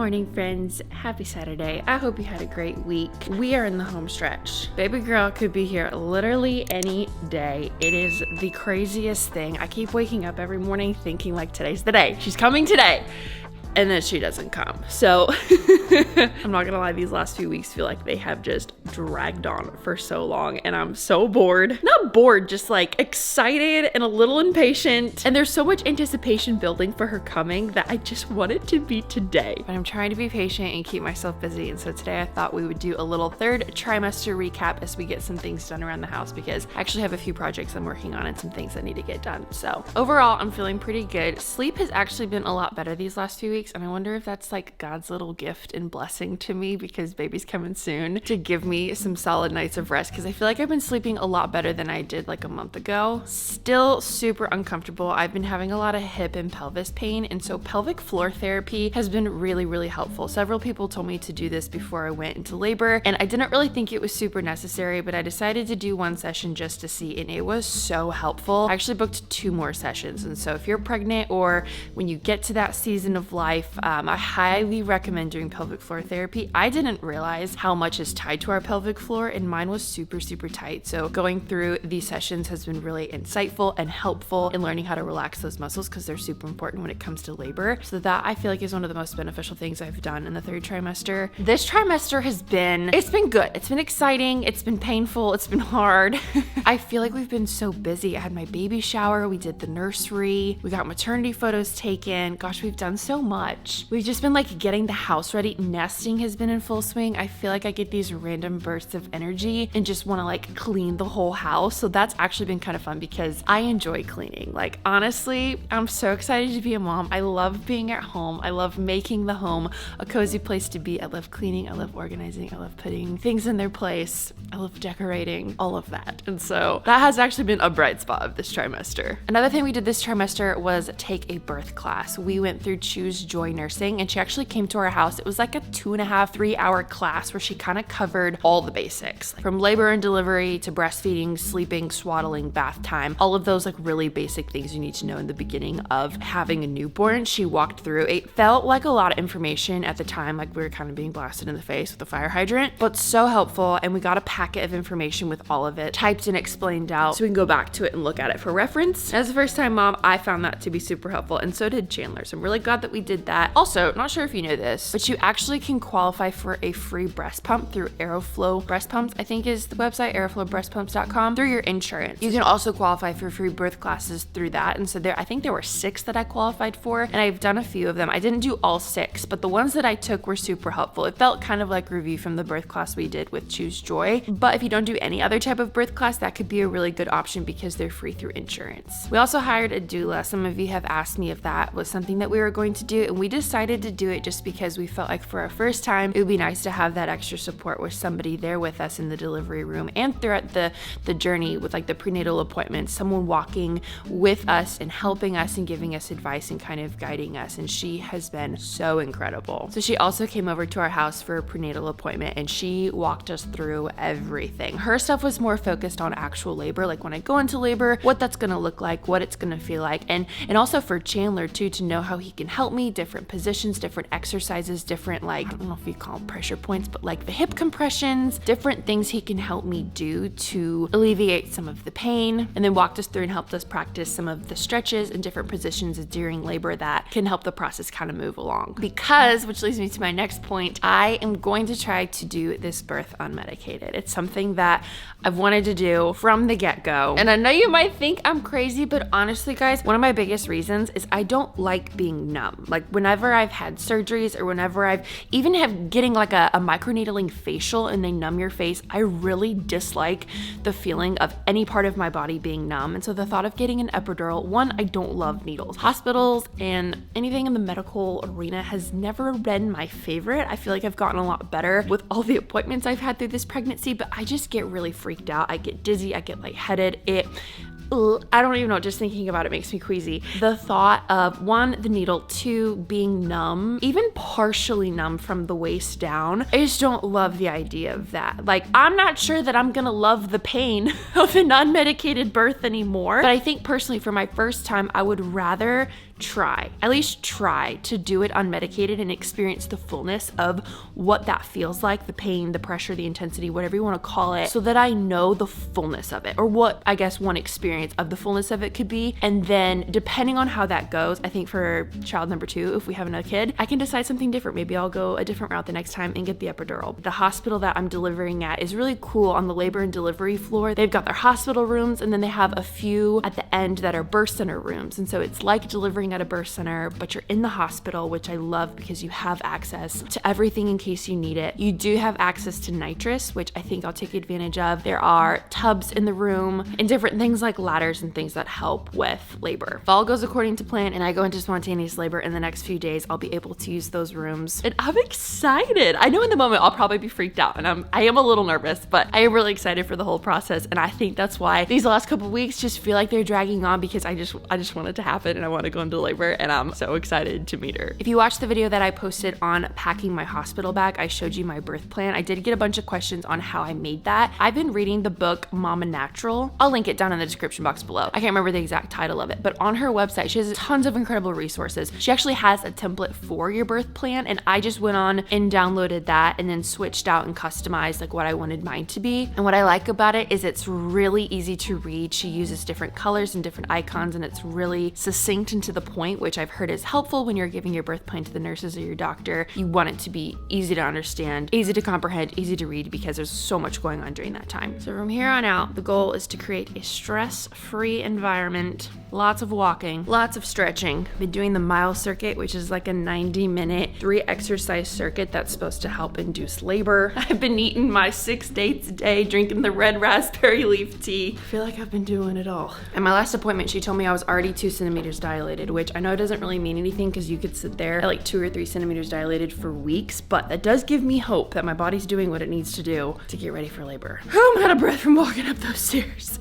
morning, friends. Happy Saturday. I hope you had a great week. We are in the home stretch. Baby girl could be here literally any day. It is the craziest thing. I keep waking up every morning thinking like today's the day. She's coming today. And then she doesn't come. So I'm not gonna lie, these last few weeks feel like they have just dragged on for so long and I'm so bored. Not bored, just like excited and a little impatient. And there's so much anticipation building for her coming that I just want it to be today. But I'm trying to be patient and keep myself busy. And so today I thought we would do a little third trimester recap as we get some things done around the house because I actually have a few projects I'm working on and some things that need to get done. So overall, I'm feeling pretty good. Sleep has actually been a lot better these last few weeks. And I wonder if that's like God's little gift and blessing to me because baby's coming soon to give me some solid nights of rest because I feel like I've been sleeping a lot better than I did like a month ago. Still super uncomfortable. I've been having a lot of hip and pelvis pain, and so pelvic floor therapy has been really helpful. Several people told me to do this before I went into labor, and I didn't really think it was super necessary, but I decided to do one session just to see, and it was so helpful. I actually booked 2 more sessions, and so if you're pregnant or when you get to that season of life, I highly recommend doing pelvic floor therapy. I didn't realize how much is tied to our pelvic floor, and mine was super tight. So going through these sessions has been really insightful and helpful in learning how to relax those muscles because they're super important when it comes to labor. So that I feel like is one of the most beneficial things I've done in the 3rd trimester. This trimester it's been good. It's been exciting. It's been painful. It's been hard. I feel like we've been so busy. I had my baby shower. We did the nursery. We got maternity photos taken. Gosh, we've done so much. We've just been like getting the house ready. Nesting has been in full swing. I feel like I get these random bursts of energy and just want to like clean the whole house. So that's actually been kind of fun because I enjoy cleaning. Like honestly, I'm so excited to be a mom. I love being at home. I love making the home a cozy place to be. I love cleaning. I love organizing. I love putting things in their place. I love decorating, all of that. And so that has actually been a bright spot of this trimester. Another thing we did this trimester was take a birth class. We went through Choose Joy Nursing, and she actually came to our house. It was like a 2.5-3 hour class where she kind of covered all the basics from labor and delivery to breastfeeding, sleeping, swaddling, bath time, all of those like really basic things you need to know in the beginning of having a newborn. She walked through. It felt like a lot of information at the time, like we were kind of being blasted in the face with a fire hydrant, but so helpful. And we got a packet of information with all of it typed and explained out so we can go back to it and look at it for reference. As a first time mom, I found that to be super helpful, and so did Chandler. So I'm really glad that we did that. Also, not sure if you know this, but you actually can qualify for a free breast pump through Aeroflow Breast Pumps, I think is the website, aeroflowbreastpumps.com, through your insurance. You can also qualify for free birth classes through that. And so I think there were 6 that I qualified for, and I've done a few of them. I didn't do all 6, but the ones that I took were super helpful. It felt kind of like review from the birth class we did with Choose Joy. But if you don't do any other type of birth class, that could be a really good option because they're free through insurance. We also hired a doula. Some of you have asked me if that was something that we were going to do, and we decided to do it just because we felt like for our first time, it would be nice to have that extra support with somebody there with us in the delivery room and throughout the journey with like the prenatal appointments, someone walking with us and helping us and giving us advice and kind of guiding us. And she has been so incredible. So she also came over to our house for a prenatal appointment and she walked us through everything. Her stuff was more focused on actual labor, like when I go into labor, what that's going to look like, what it's going to feel like. And also for Chandler too, to know how he can help me, different positions, different exercises, different like, I don't know if you call them pressure points, but like the hip compressions, different things he can help me do to alleviate some of the pain, and then walked us through and helped us practice some of the stretches and different positions during labor that can help the process kind of move along. Because, which leads me to my next point, I am going to try to do this birth unmedicated. It's something that I've wanted to do from the get-go. And I know you might think I'm crazy, but honestly guys, one of my biggest reasons is I don't like being numb. Like whenever I've had surgeries or whenever I've even have getting like a microneedling facial and they numb your face, I really dislike the feeling of any part of my body being numb. And so the thought of getting an epidural, one, I don't love needles. Hospitals and anything in the medical arena has never been my favorite. I feel like I've gotten a lot better with all the appointments I've had through this pregnancy, but I just get really freaked out. I get dizzy, I get lightheaded. I don't even know, just thinking about it makes me queasy. The thought of 1, the needle, 2, being numb, even partially numb from the waist down. I just don't love the idea of that. Like, I'm not sure that I'm gonna love the pain of an unmedicated birth anymore, but I think personally for my first time, I would rather try to do it unmedicated and experience the fullness of what that feels like, the pain, the pressure, the intensity, whatever you want to call it, so that I know the fullness of it, or what I guess one experience of the fullness of it could be. And then depending on how that goes, I think for child number 2, if we have another kid, I can decide something different. Maybe I'll go a different route the next time and get the epidural. The hospital that I'm delivering at is really cool. On the labor and delivery floor, they've got their hospital rooms, and then they have a few at the end that are birth center rooms. And so it's like delivering at a birth center, but you're in the hospital, which I love because you have access to everything in case you need it. You do have access to nitrous, which I think I'll take advantage of. There are tubs in the room and different things like ladders and things that help with labor. If all goes according to plan and I go into spontaneous labor in the next few days, I'll be able to use those rooms. And I'm excited. I know in the moment I'll probably be freaked out, and I am a little nervous, but I am really excited for the whole process. And I think that's why these last couple of weeks just feel like they're dragging on, because I just want it to happen and I want to go into labor, and I'm so excited to meet her. If you watched the video that I posted on packing my hospital bag, I showed you my birth plan. I did get a bunch of questions on how I made that. I've been reading the book Mama Natural. I'll link it down in the description box below. I can't remember the exact title of it, but on her website, she has tons of incredible resources. She actually has a template for your birth plan, and I just went on and downloaded that and then switched out and customized like what I wanted mine to be. And what I like about it is it's really easy to read. She uses different colors and different icons, and it's really succinct and to the point, which I've heard is helpful when you're giving your birth plan to the nurses or your doctor. You want it to be easy to understand, easy to comprehend, easy to read, because there's so much going on during that time. So from here on out, the goal is to create a stress-free environment, lots of walking, lots of stretching. I've been doing the mile circuit, which is like a 90-minute 3-exercise circuit that's supposed to help induce labor. I've been eating my 6 dates a day, drinking the red raspberry leaf tea. I feel like I've been doing it all. At my last appointment, she told me I was already 2 centimeters dilated, which I know doesn't really mean anything because you could sit there at like 2 or 3 centimeters dilated for weeks, but that does give me hope that my body's doing what it needs to do to get ready for labor. Oh, I'm out of breath from walking up those stairs.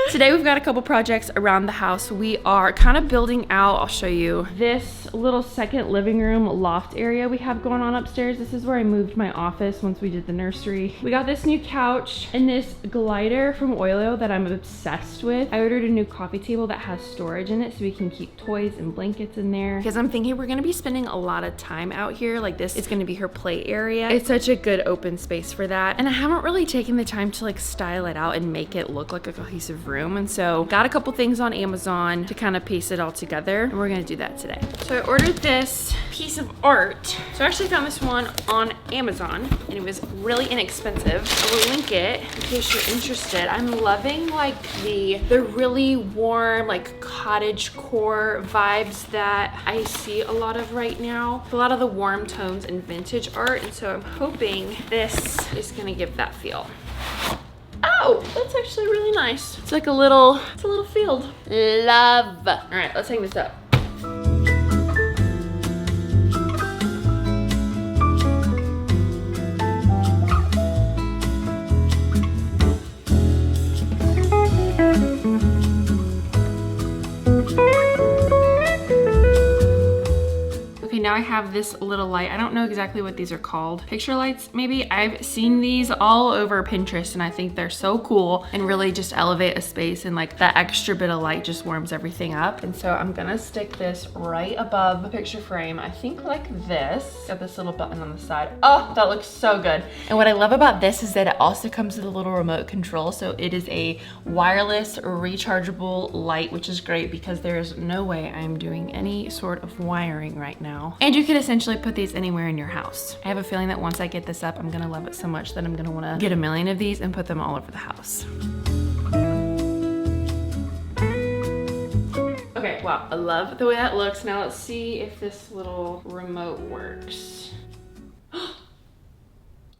Today we've got a couple projects around the house. We are kind of building out, I'll show you, this little second living room loft area we have going on upstairs. This is where I moved my office once we did the nursery. We got this new couch and this glider from Oilio that I'm obsessed with. I ordered a new coffee table that has storage in it so we can keep toys and blankets in there, because I'm thinking we're gonna be spending a lot of time out here. Like, this is gonna be her play area. It's such a good open space for that. And I haven't really taken the time to like style it out and make it look like a cohesive room. And so got a couple things on Amazon to kind of piece it all together, and we're gonna do that today. So I ordered this piece of art. So I actually found this one on Amazon and it was really inexpensive. I will link it in case you're interested. I'm loving like the really warm like cottage core vibes that I see a lot of right now. A lot of the warm tones and vintage art, and so I'm hoping this is gonna give that feel. Oh, that's actually really nice. It's like a little field. Love. All right, let's hang this up. Now I have this little light. I don't know exactly what these are called. Picture lights, maybe? I've seen these all over Pinterest and I think they're so cool and really just elevate a space, and like that extra bit of light just warms everything up. And so I'm gonna stick this right above the picture frame. I think like this. Got this little button on the side. Oh, that looks so good. And what I love about this is that it also comes with a little remote control. So it is a wireless rechargeable light, which is great because there's no way I'm doing any sort of wiring right now. And you could essentially put these anywhere in your house. I have a feeling that once I get this up, I'm gonna love it so much that I'm gonna wanna get a million of these and put them all over the house. Okay, wow, I love the way that looks. Now let's see if this little remote works.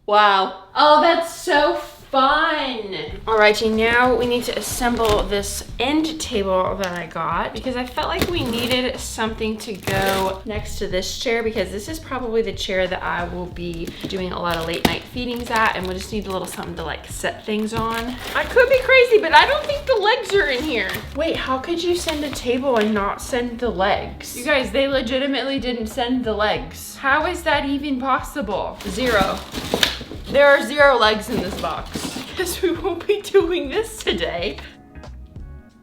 Wow. Oh, that's so fun. Alrighty, now we need to assemble this end table that I got because I felt like we needed something to go next to this chair, because this is probably the chair that I will be doing a lot of late night feedings at, and we'll just need a little something to like set things on. I could be crazy, but I don't think the legs are in here. Wait, how could you send a table and not send the legs? You guys, they legitimately didn't send the legs. How is that even possible? 0. There are 0 legs in this box. Guess we won't be doing this today.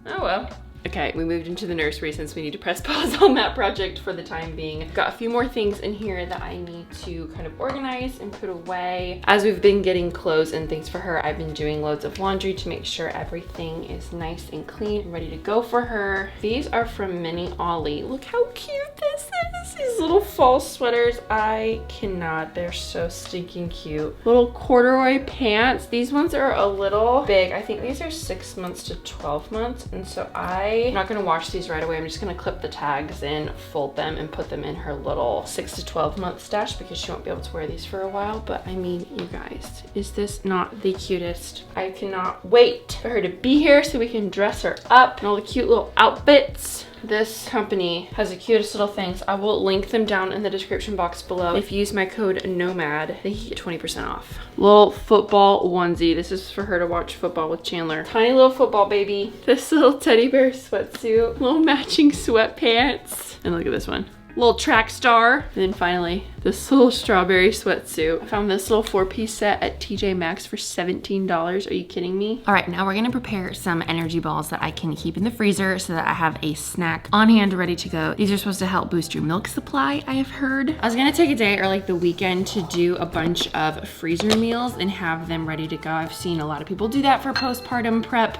Oh well. Okay, we moved into the nursery since we need to press pause on that project for the time being. I've got a few more things in here that I need to kind of organize and put away. As we've been getting clothes and things for her, I've been doing loads of laundry to make sure everything is nice and clean and ready to go for her. These are from MiniOlie. Look how cute this is. These little fall sweaters. I cannot. They're so stinking cute. Little corduroy pants. These ones are a little big. I think these are 6 months to 12 months. And so I'm not gonna wash these right away. I'm just gonna clip the tags in, fold them, and put them in her little 6 to 12 month stash because she won't be able to wear these for a while. But I mean, you guys, is this not the cutest? I cannot wait for her to be here so we can dress her up and all the cute little outfits. This company has the cutest little things. I will link them down in the description box below. If you use my code NOMAD, they get 20% off. Little football onesie. This is for her to watch football with Chandler. Tiny little football baby. This little teddy bear sweatsuit. Little matching sweatpants. And look at this one. Little track star. And then finally, this little strawberry sweatsuit. I found this little 4-piece set at TJ Maxx for $17. Are you kidding me? All right, now we're gonna prepare some energy balls that I can keep in the freezer so that I have a snack on hand ready to go. These are supposed to help boost your milk supply, I have heard. I was gonna take a day or like the weekend to do a bunch of freezer meals and have them ready to go. I've seen a lot of people do that for postpartum prep.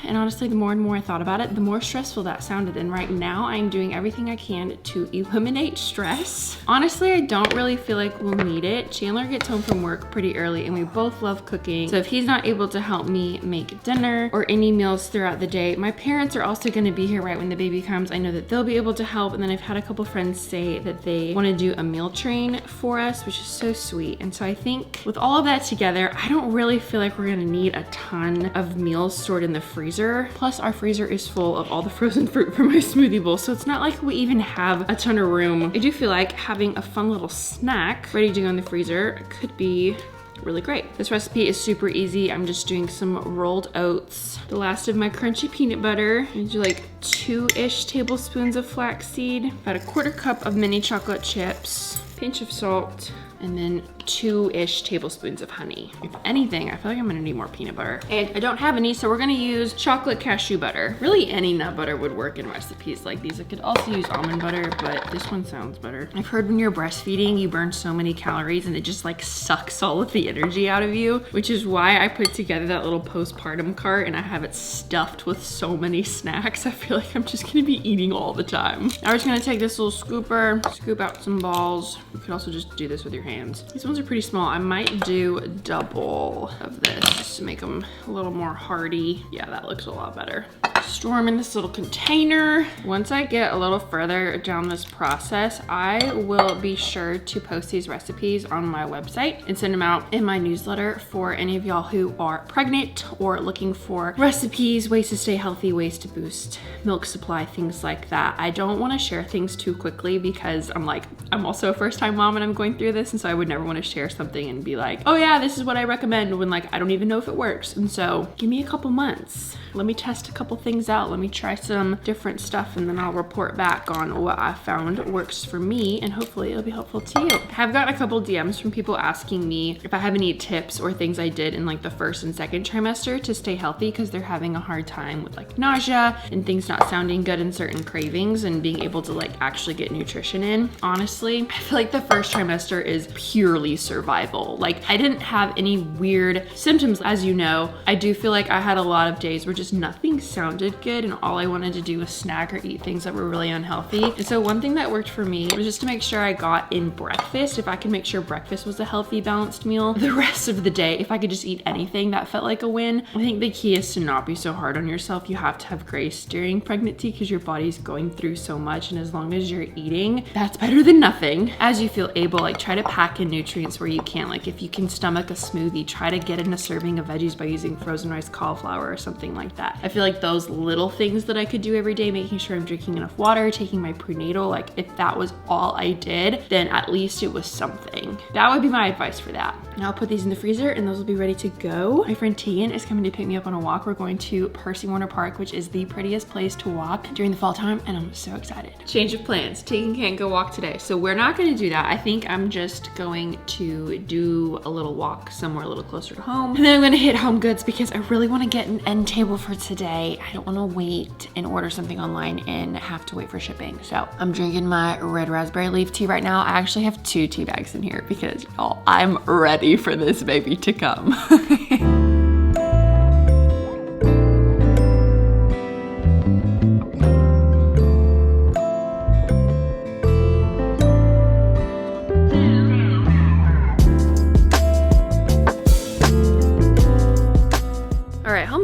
And honestly, the more and more I thought about it, the more stressful that sounded. And right now I'm doing everything I can to eliminate stress. Honestly, I don't really feel like we'll need it. Chandler gets home from work pretty early and we both love cooking. So if he's not able to help me make dinner or any meals throughout the day, my parents are also gonna be here right when the baby comes. I know that they'll be able to help. And then I've had a couple friends say that they wanna do a meal train for us, which is so sweet. And so I think with all of that together, I don't really feel like we're gonna need a ton of meals stored in the freezer. Plus our freezer is full of all the frozen fruit for my smoothie bowl. So it's not like we even have a ton of room. I do feel like having a fun little snack ready to go in the freezer could be really great. This recipe is super easy. I'm just doing some rolled oats, the last of my crunchy peanut butter. I do like 2-ish tablespoons of flaxseed, about a 1/4 cup of mini chocolate chips, pinch of salt, and then 2-ish tablespoons of honey. If anything, I feel like I'm gonna need more peanut butter. And I don't have any, so we're gonna use chocolate cashew butter. Really any nut butter would work in recipes like these. I could also use almond butter, but this one sounds better. I've heard when you're breastfeeding, you burn so many calories and it just like sucks all of the energy out of you, which is why I put together that little postpartum cart and I have it stuffed with so many snacks. I feel like I'm just gonna be eating all the time. Now we're just gonna take this little scooper, scoop out some balls. You could also just do this with your hands. These ones are pretty small. I might do double of this just to make them a little more hearty. Yeah, that looks a lot better. Store them in this little container. Once I get a little further down this process, I will be sure to post these recipes on my website and send them out in my newsletter for any of y'all who are pregnant or looking for recipes, ways to stay healthy, ways to boost milk supply, things like that. I don't want to share things too quickly because I'm also a first-time mom and I'm going through this, and so I would never want to share something and be like, oh yeah, this is what I recommend, when like I don't even know if it works. And so give me a couple months. Let me test a couple things out. Let me try some different stuff and then I'll report back on what I found works for me, and hopefully it'll be helpful to you. I have gotten a couple DMs from people asking me if I have any tips or things I did in like the 1st and 2nd trimester to stay healthy because they're having a hard time with like nausea and things not sounding good and certain cravings and being able to like actually get nutrition in. Honestly, I feel like the 1st trimester is purely survival. Like I didn't have any weird symptoms, as you know. I do feel like I had a lot of days where just nothing sounded good and all I wanted to do was snack or eat things that were really unhealthy. And so one thing that worked for me was just to make sure I got in breakfast. If I could make sure breakfast was a healthy, balanced meal, the rest of the day, if I could just eat anything, that felt like a win. I think the key is to not be so hard on yourself. You have to have grace during pregnancy because your body's going through so much, and as long as you're eating, that's better than nothing. As you feel able, like try to pack in nutrients where you can. Like if you can stomach a smoothie, try to get in a serving of veggies by using frozen rice cauliflower or something like that. I feel like those little things that I could do every day, making sure I'm drinking enough water, taking my prenatal, like if that was all I did, then at least it was something. That would be my advice for that. Now I'll put these in the freezer and those will be ready to go. My friend Tegan is coming to pick me up on a walk. We're going to Percy Warner Park, which is the prettiest place to walk during the fall time, and I'm so excited. Change of plans. Tegan can't go walk today, so we're not gonna do that. I think I'm just going to do a little walk somewhere a little closer to home, and then I'm gonna hit Home Goods because I really wanna get an end table for today. I don't don't want to wait and order something online and have to wait for shipping. So I'm drinking my red raspberry leaf tea right now. I actually have 2 tea bags in here because y'all, I'm ready for this baby to come.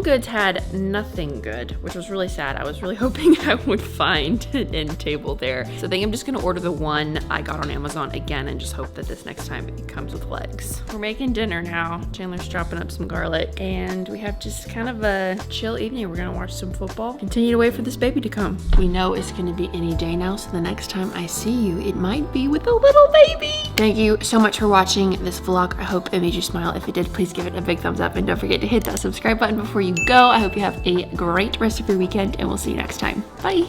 Goods had nothing good, which was really sad. I was really hoping I would find an end table there. So I think I'm just gonna order the one I got on Amazon again and just hope that this next time it comes with legs. We're making dinner now. Chandler's chopping up some garlic and we have just kind of a chill evening. We're gonna watch some football, continue to wait for this baby to come. We know it's gonna be any day now, so the next time I see you, it might be with a little baby. Thank you so much for watching this vlog. I hope it made you smile. If it did, please give it a big thumbs up and don't forget to hit that subscribe button before you go. I hope you have a great rest of your weekend and we'll see you next time. Bye.